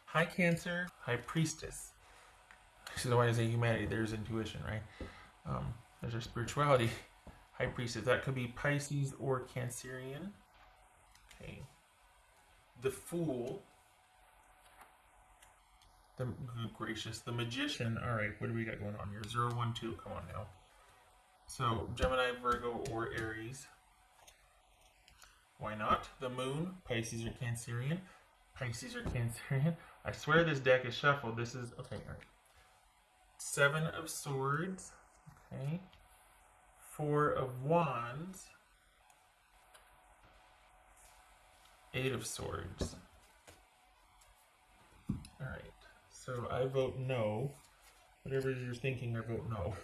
High Cancer, High Priestess. So why is it humanity? There's intuition, right? There's our spirituality. High Priestess. That could be Pisces or Cancerian. Okay. The Fool. The good gracious. The Magician. All right. What do we got going on here? 0, 1, 2. Come on now. So Gemini, Virgo, or Aries. Why not? The Moon. Pisces or Cancerian. Pisces or Cancerian. I swear this deck is shuffled. This is okay. All right. 7 of Swords. Okay. 4 of Wands. 8 of Swords. Alright. So I vote no. Whatever you're thinking, I vote no.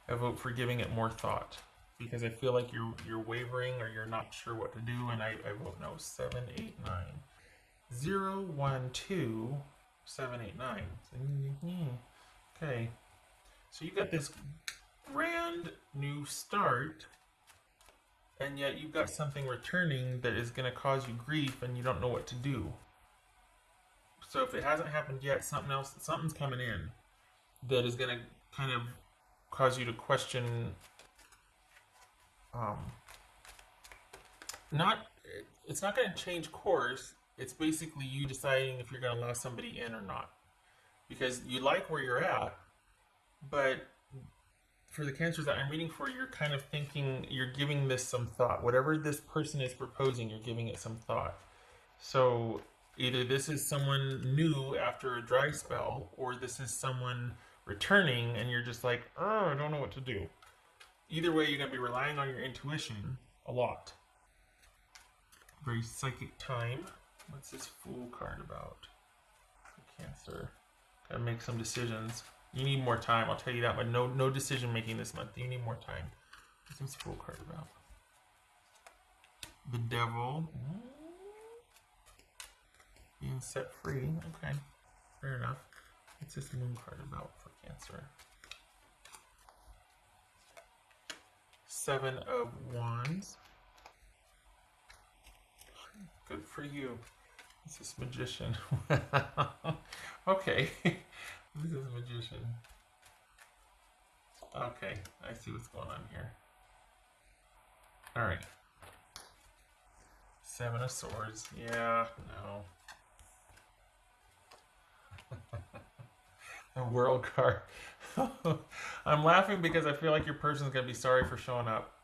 I vote for giving it more thought. Because I feel like you're wavering or you're not sure what to do, and I vote no. 7, 8, 9. 0, 1, 2, 7, 8, 9. Okay. So you got this brand new start, and yet you've got something returning that is going to cause you grief and you don't know what to do. So if it hasn't happened yet, something's coming in that is going to kind of cause you to question, it's not going to change course. It's basically you deciding if you're going to allow somebody in or not. Because you like where you're at, but for the Cancers that I'm reading for, you're kind of thinking, you're giving this some thought. Whatever this person is proposing, you're giving it some thought. So either this is someone new after a dry spell, or this is someone returning and you're just like, oh, I don't know what to do. Either way, you're going to be relying on your intuition a lot. Very psychic time. What's this Fool card about? For Cancer. Gotta make some decisions. You need more time, I'll tell you that, but no decision making this month. You need more time. What's this Fool card about? The Devil. Being set free. Okay. Fair enough. What's this Moon card about for Cancer? 7 of Wands. Good for you. What's this Magician? Okay. This is Magician. Okay, I see what's going on here. Alright. 7 of Swords. Yeah, no. The World card. I'm laughing because I feel like your person's gonna be sorry for showing up.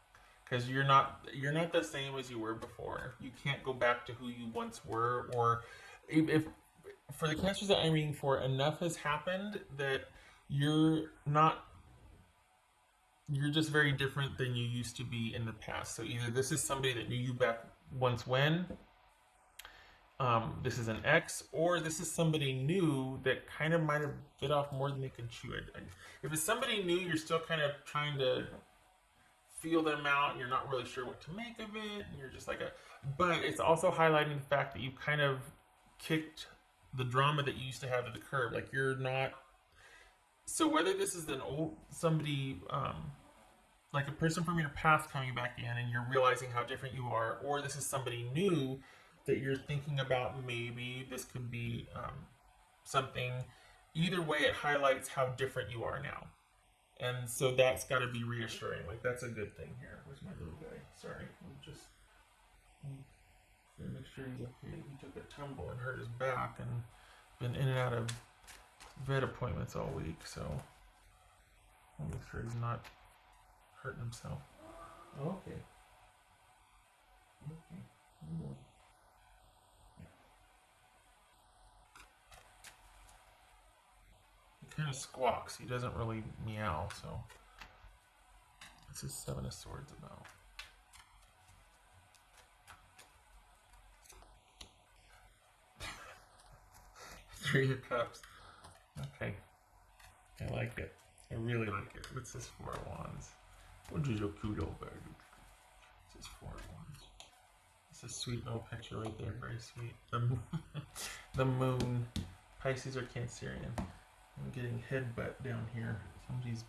Because you're not the same as you were before. You can't go back to who you once were, or if for the Cancers that I'm reading for, enough has happened that you're just very different than you used to be in the past. So either this is somebody that knew you back once when, this is an ex, or this is somebody new that kind of might have bit off more than they can chew. If it's somebody new, you're still kind of trying to feel them out, and you're not really sure what to make of it, and you're just like but it's also highlighting the fact that you kind of kicked the drama that you used to have to the curb. Like you're not. So whether this is somebody, like a person from your past coming back in and you're realizing how different you are, or this is somebody new that you're thinking about, maybe this could be something. Either way, it highlights how different you are now. And so that's got to be reassuring. Like, that's a good thing here. Where's my little guy? Sorry. Make sure he's okay. He took a tumble and hurt his back and been in and out of vet appointments all week. So I'll make sure he's not hurting himself. Okay. He kind of squawks. He doesn't really meow, so. This is 7 of Swords about. 3 of Cups. Okay. I like it. I really like it. What's this 4 of Wands? What is your cute old bird? This is 4 of Wands. It's a sweet little picture right there. Very sweet. The moon. Pisces or Cancerian. I'm getting headbutt down here. Somebody's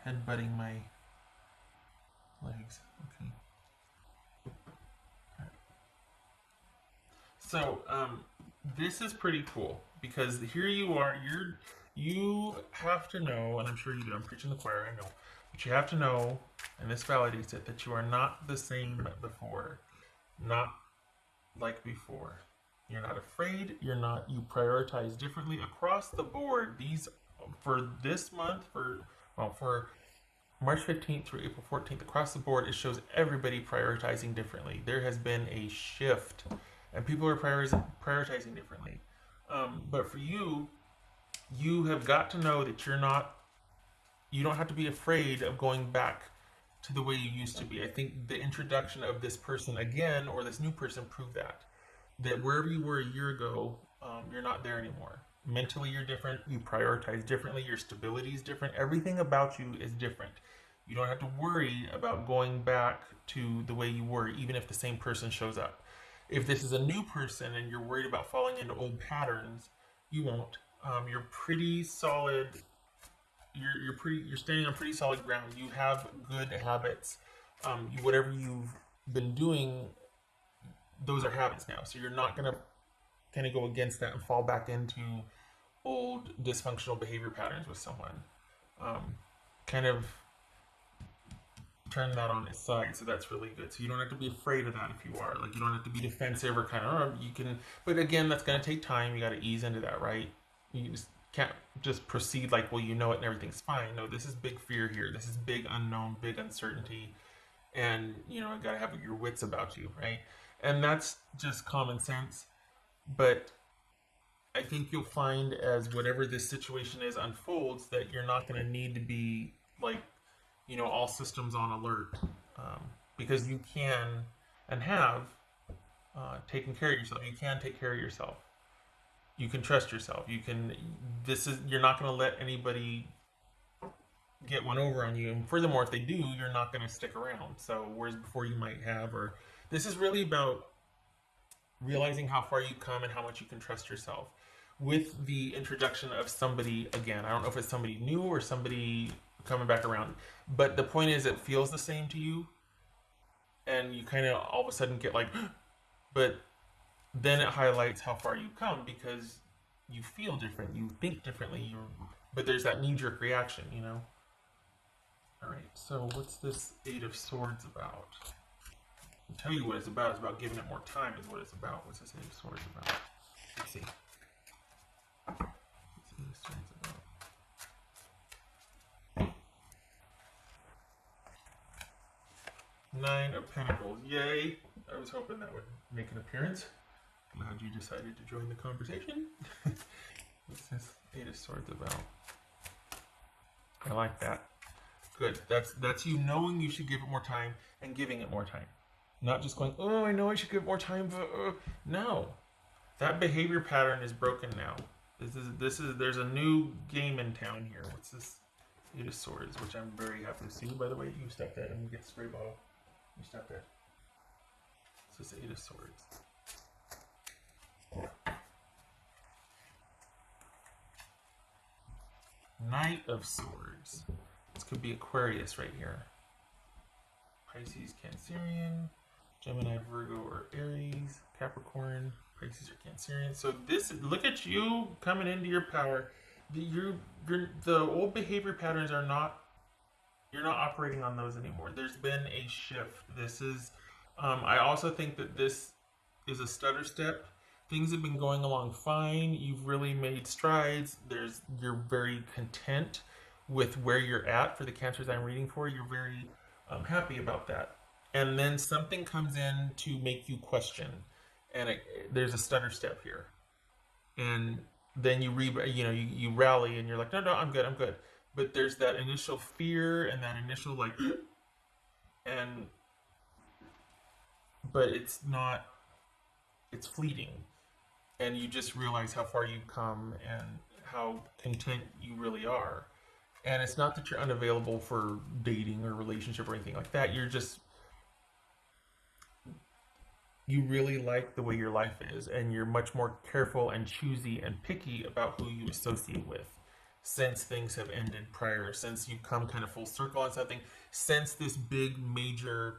headbutting my legs. Okay. So, this is pretty cool because here you are. You have to know, and I'm sure you do. I'm preaching the choir, I know, but you have to know, and this validates it, that you are not the same before, not like before. You're not afraid. You're not. You prioritize differently across the board. These for this month for March 15th through April 14th across the board, it shows everybody prioritizing differently. There has been a shift, and people are prioritizing differently. But for you, you have got to know that you're not. You don't have to be afraid of going back to the way you used to be. I think the introduction of this person again, or this new person, proved that wherever you were a year ago, you're not there anymore. Mentally, you're different. You prioritize differently. Your stability is different. Everything about you is different. You don't have to worry about going back to the way you were, even if the same person shows up. If this is a new person and you're worried about falling into old patterns, you won't. You're pretty solid. You're standing on pretty solid ground. You have good habits. Whatever you've been doing, those are habits now. So you're not gonna kind of go against that and fall back into old dysfunctional behavior patterns with someone. Kind of turn that on its side, so that's really good. So you don't have to be afraid of that if you are. Like, you don't have to be defensive or kind of, you can, but again, that's going to take time. You got to ease into that, right? You just can't just proceed like, well, you know it and everything's fine. No, this is big fear here. This is big unknown, big uncertainty. And, you know, you got to have your wits about you, right? And that's just common sense. But I think you'll find as whatever this situation is unfolds that you're not going to need to be like, you know, all systems on alert, because you can and have taken care of yourself. You can take care of yourself. You can trust yourself. You can. You're not going to let anybody get one over on you. And furthermore, if they do, you're not going to stick around. So whereas before you might have, or this is really about realizing how far you've come and how much you can trust yourself. With the introduction of somebody again, I don't know if it's somebody new or somebody coming back around, but the point is it feels the same to you, and you kind of all of a sudden get like, but then it highlights how far you've come because you feel different, you think differently, but there's that knee-jerk reaction, you know. All right, so what's this Eight of Swords about? I'll tell you what it's about. It's about giving it more time is what it's about. What's this Eight of Swords about? Let's see. What's Eight of Swords about? Nine of Pentacles. Yay! I was hoping that would make an appearance. Glad you decided to join the conversation. What's this Eight of Swords about? I like that. Good. That's you knowing you should give it more time and giving it more time. Not just going, oh, I know I should give it more time, but no. That behavior pattern is broken now. There's a new game in town here. What's this Eight of Swords, which I'm very happy to see. By the way, you step that and we get the spray bottle. You step that. This is Eight of Swords. Knight of Swords. This could be Aquarius right here. Pisces, Cancerian, Gemini, Virgo, or Aries, Capricorn, Pisces, or Cancerian. So this, look at you coming into your power. The old behavior patterns are not, you're not operating on those anymore. There's been a shift. This is, I also think that this is a stutter step. Things have been going along fine. You've really made strides. You're very content with where you're at for the cancers I'm reading for. You're very happy about that. And then something comes in to make you question. And there's a stutter step here. And then you rally and you're like, no, I'm good. But there's that initial fear and that initial like, but it's not, it's fleeting. And you just realize how far you've come and how content you really are. And it's not that you're unavailable for dating or relationship or anything like that. You really like the way your life is, and you're much more careful and choosy and picky about who you associate with since things have ended prior, since you've come kind of full circle on something, since this big major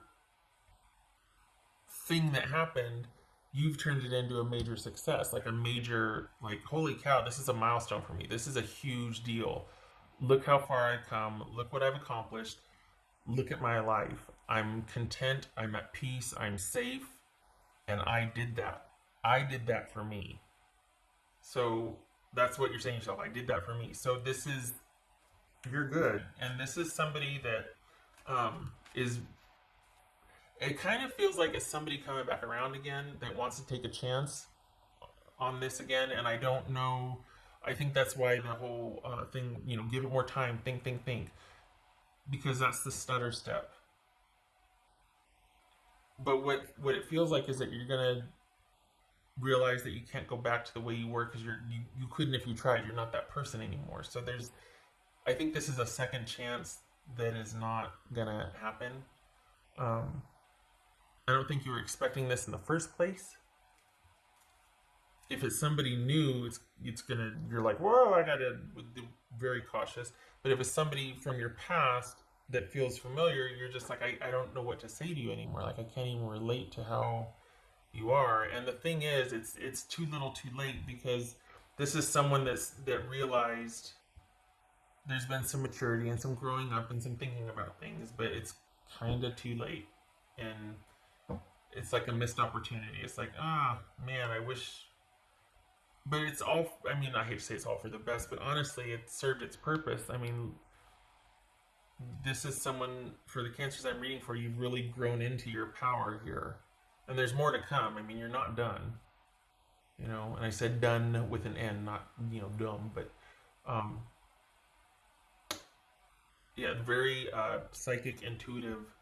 thing that happened. you've turned it into a major success, like a major, like, holy cow, this is a milestone for me. This is a huge deal. Look how far I've come. Look what I've accomplished. Look at my life. I'm content. I'm at peace. I'm safe. And I did that. I did that for me. So that's what you're saying to yourself. I did that for me. So this is, you're good. And this is somebody that is, it kind of feels like it's somebody coming back around again that wants to take a chance on this again. And I don't know. I think that's why the whole thing, give it more time, think, because that's the stutter step. But what it feels like is that you're gonna realize that you can't go back to the way you were because you couldn't if you tried. You're not that person anymore. So I think this is a second chance that is not gonna happen. I don't think you were expecting this in the first place. If it's somebody new, you're like, whoa, I gotta be very cautious. But if it's somebody from your past that feels familiar, you're just like, I don't know what to say to you anymore. Like, I can't even relate to how you are. And the thing is, it's too little too late, because this is someone that realized there's been some maturity and some growing up and some thinking about things, but it's kind of too late. And it's like a missed opportunity. It's like, man, I wish. But it's all, I mean, I hate to say it's all for the best, but honestly, it served its purpose. I mean, this is someone, for the cancers I'm reading for, you've really grown into your power here. And there's more to come. I mean, you're not done. And I said done with an N, not, dumb, but, yeah, very psychic, intuitive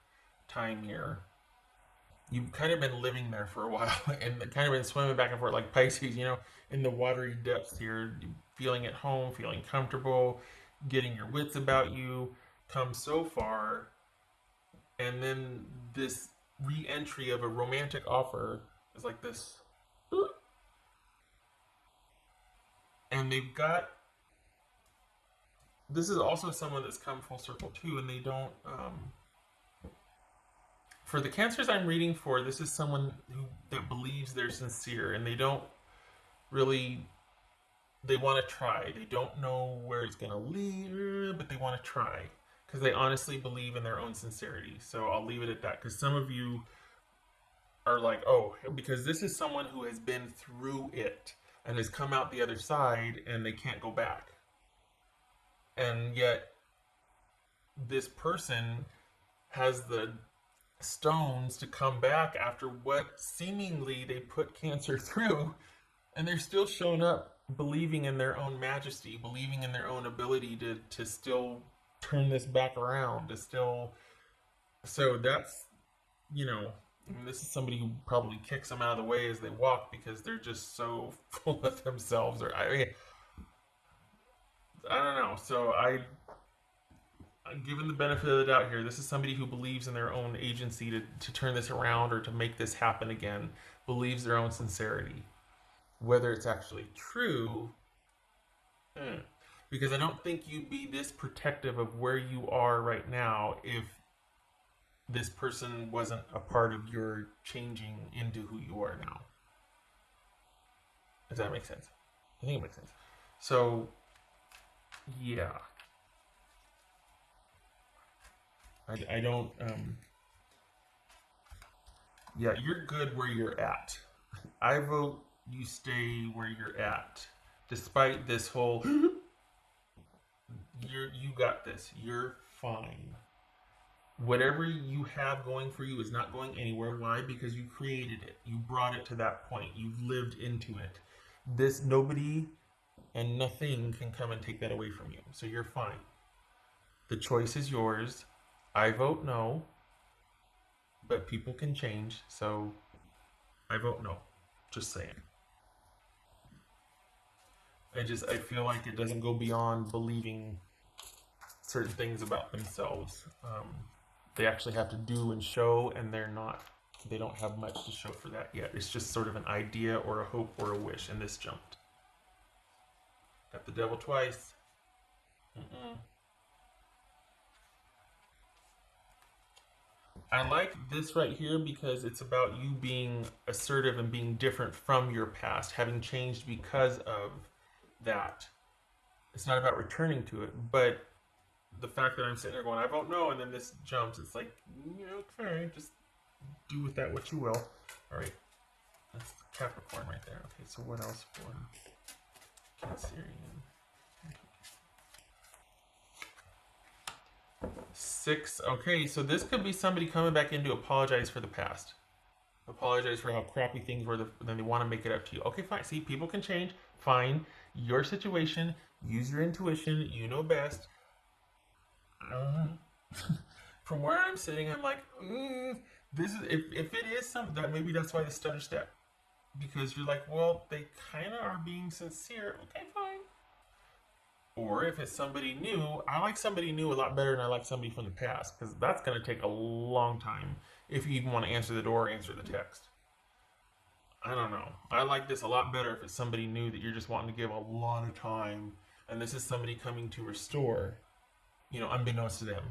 time here. You've kind of been living there for a while and kind of been swimming back and forth like Pisces, in the watery depths here, feeling at home, feeling comfortable, getting your wits about you, come so far. And then this re-entry of a romantic offer is like this. And this is also someone that's come full circle too, and they don't, for the cancers I'm reading for, this is someone that believes they're sincere, and they don't really, they want to try. They don't know where it's going to lead, but they want to try because they honestly believe in their own sincerity. So I'll leave it at that, because some of you are like, oh, because this is someone who has been through it and has come out the other side and they can't go back. And yet this person has the stones to come back after what seemingly they put cancer through, and they're still showing up believing in their own majesty, believing in their own ability to still turn this back around, so that's, this is somebody who probably kicks them out of the way as they walk because they're just so full of themselves, or I don't know. So given the benefit of the doubt here, this is somebody who believes in their own agency to turn this around or to make this happen again, believes their own sincerity. Whether it's actually true, because I don't think you'd be this protective of where you are right now if this person wasn't a part of your changing into who you are now. Does that make sense? I think it makes sense. So, yeah. I don't, yeah, you're good where you're at. I vote you stay where you're at. Despite this whole, you got this. You're fine. Whatever you have going for you is not going anywhere. Why? Because you created it. You brought it to that point. You've lived into it. Nobody and nothing can come and take that away from you. So you're fine. The choice is yours. I vote no, but people can change, so I vote no. Just saying. I feel like it doesn't go beyond believing certain things about themselves. They actually have to do and show, and they don't have much to show for that yet. It's just sort of an idea or a hope or a wish, and this jumped. Got the devil twice. I like this right here because it's about you being assertive and being different from your past, having changed because of that. It's not about returning to it, but the fact that I'm sitting there going, I vote no, and then this jumps, it's like, okay, just do with that what you will. All right, that's Capricorn right there. Okay, so what else for Cancerian? 6. Okay, so this could be somebody coming back in to apologize for the past. Apologize for how crappy things were, then they want to make it up to you. Okay, fine. See, people can change. Fine. Your situation. Use your intuition. You know best. From where I'm sitting, I'm like, this is if it is something that maybe that's why the stutter step, because you're like, well, they kind of are being sincere. Okay, fine. Or if it's somebody new, I like somebody new a lot better than I like somebody from the past, because that's going to take a long time if you even want to answer the door or answer the text. I don't know. I like this a lot better if it's somebody new that you're just wanting to give a lot of time, and this is somebody coming to restore, unbeknownst to them.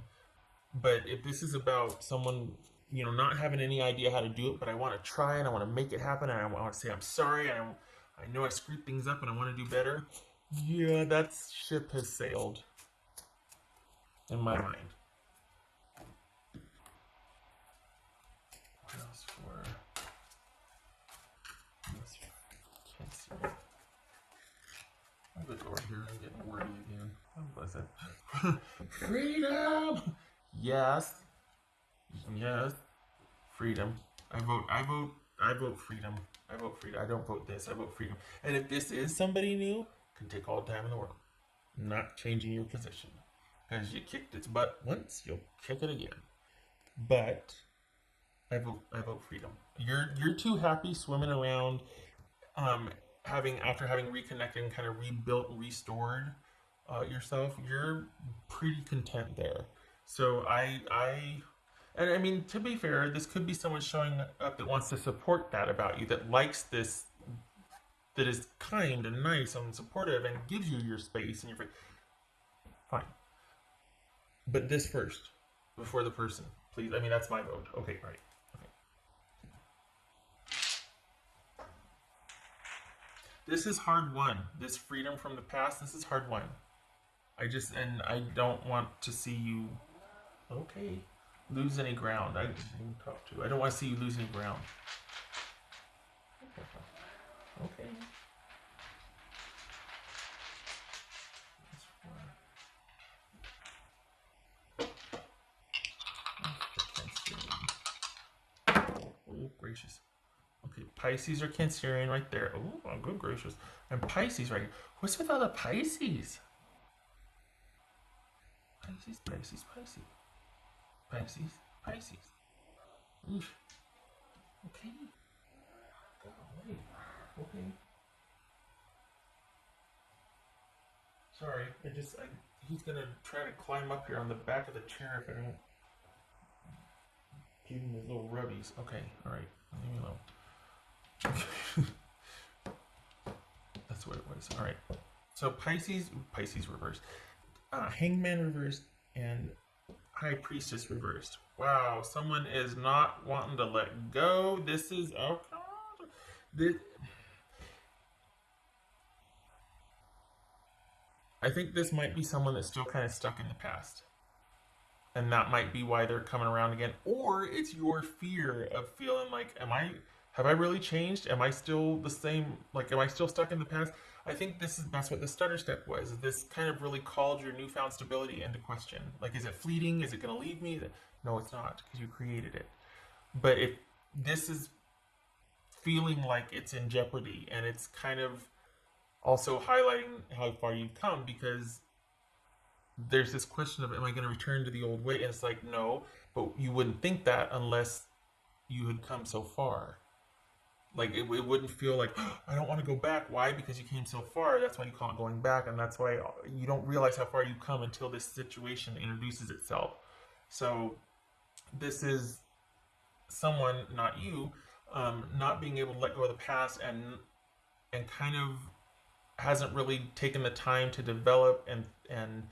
But if this is about someone, not having any idea how to do it, but I want to try and I want to make it happen, and I want to say I'm sorry, and I know I screwed things up and I want to do better. Yeah, that ship has sailed in my mind. What else for? Cancer. I'll go over here and get wordy again. What was it? Freedom! Yes. Yes. Freedom. I vote freedom. I vote freedom. I don't vote this. I vote freedom. And if this is somebody new, can take all the time in the world. Not changing your position. Because you kicked its butt once, you'll kick it again. But I vote freedom. You're too happy swimming around, after having reconnected and kind of rebuilt and restored yourself. You're pretty content there. So and I mean, to be fair, this could be someone showing up that wants to support that about you, that likes this, that is kind and nice and supportive and gives you your space and your fine. But this first, before the person, please. I mean, that's my vote. Okay, right. Okay. This is hard won. This freedom from the past, this is hard won. I don't want to see you, okay, lose any ground. I don't want to see you lose any ground. Okay. Oh, gracious. Okay, Pisces or Cancerian right there. Oh, good gracious. And Pisces right here. What's with all the Pisces? Pisces, Pisces, Pisces. Pisces, Pisces. Oof. Okay. Golly. Okay. Sorry, he's gonna try to climb up here on the back of the chair if I don't give him his little rubbies. Okay, alright, leave me alone. That's what it was. Alright. So Pisces reversed. Hangman reversed and High Priestess reversed. Wow, someone is not wanting to let go. This is, oh God. I think this might be someone that's still kind of stuck in the past. And that might be why they're coming around again. Or it's your fear of feeling like, have I really changed? Am I still the same? Like, am I still stuck in the past? I think that's what the stutter step was. This kind of really called your newfound stability into question. Like, is it fleeting? Is it going to leave me? No, it's not, because you created it. But if this is feeling like it's in jeopardy, and it's kind of also highlighting how far you've come, because there's this question of, am I going to return to the old way? And it's like, no, but you wouldn't think that unless you had come so far. Like, it wouldn't feel like, oh, I don't want to go back. Why? Because you came so far. That's why you call it going back, and that's why you don't realize how far you've come until this situation introduces itself. So this is someone, not you, not being able to let go of the past, and kind of hasn't really taken the time to develop and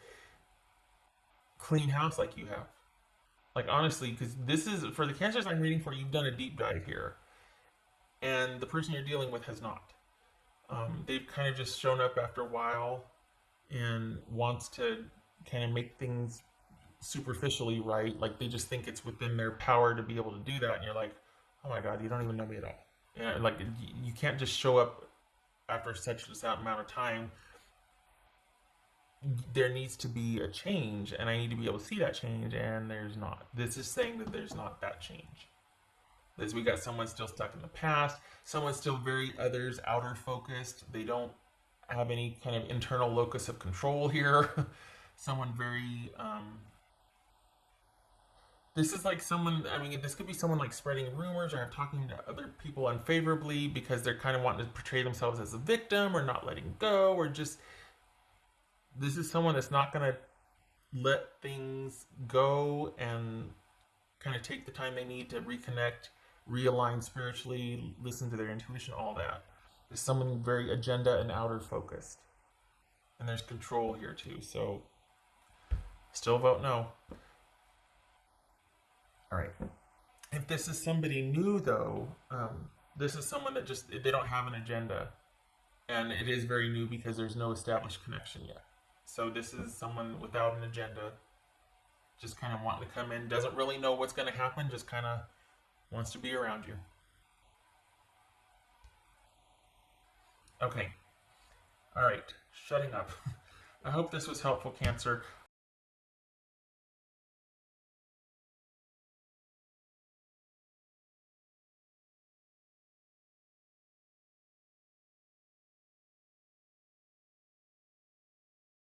clean house like you have. Like honestly, because this is for the cancers I'm reading for. You've done a deep dive here, and the person you're dealing with has not. They've kind of just shown up after a while and wants to kind of make things superficially right. Like they just think it's within their power to be able to do that, and you're like, oh my god, you don't even know me at all. And like you can't just show up after such a amount of time. There needs to be a change, and I need to be able to see that change, and there's not. This is saying that there's not that change. As we got someone still stuck in the past, someone still very others outer focused. They don't have any kind of internal locus of control here. Someone very this is like someone, I mean, this could be someone like spreading rumors or talking to other people unfavorably because they're kind of wanting to portray themselves as a victim or not letting go, or just this is someone that's not going to let things go and kind of take the time they need to reconnect, realign spiritually, listen to their intuition, all that. There's someone very agenda and outer focused. And there's control here too. So still vote no. All right. If this is somebody new though, this is someone that just, they don't have an agenda. And it is very new because there's no established connection yet. So this is someone without an agenda, just kind of wanting to come in, doesn't really know what's going to happen, just kind of wants to be around you. Okay. All right. Shutting up. I hope this was helpful, Cancer.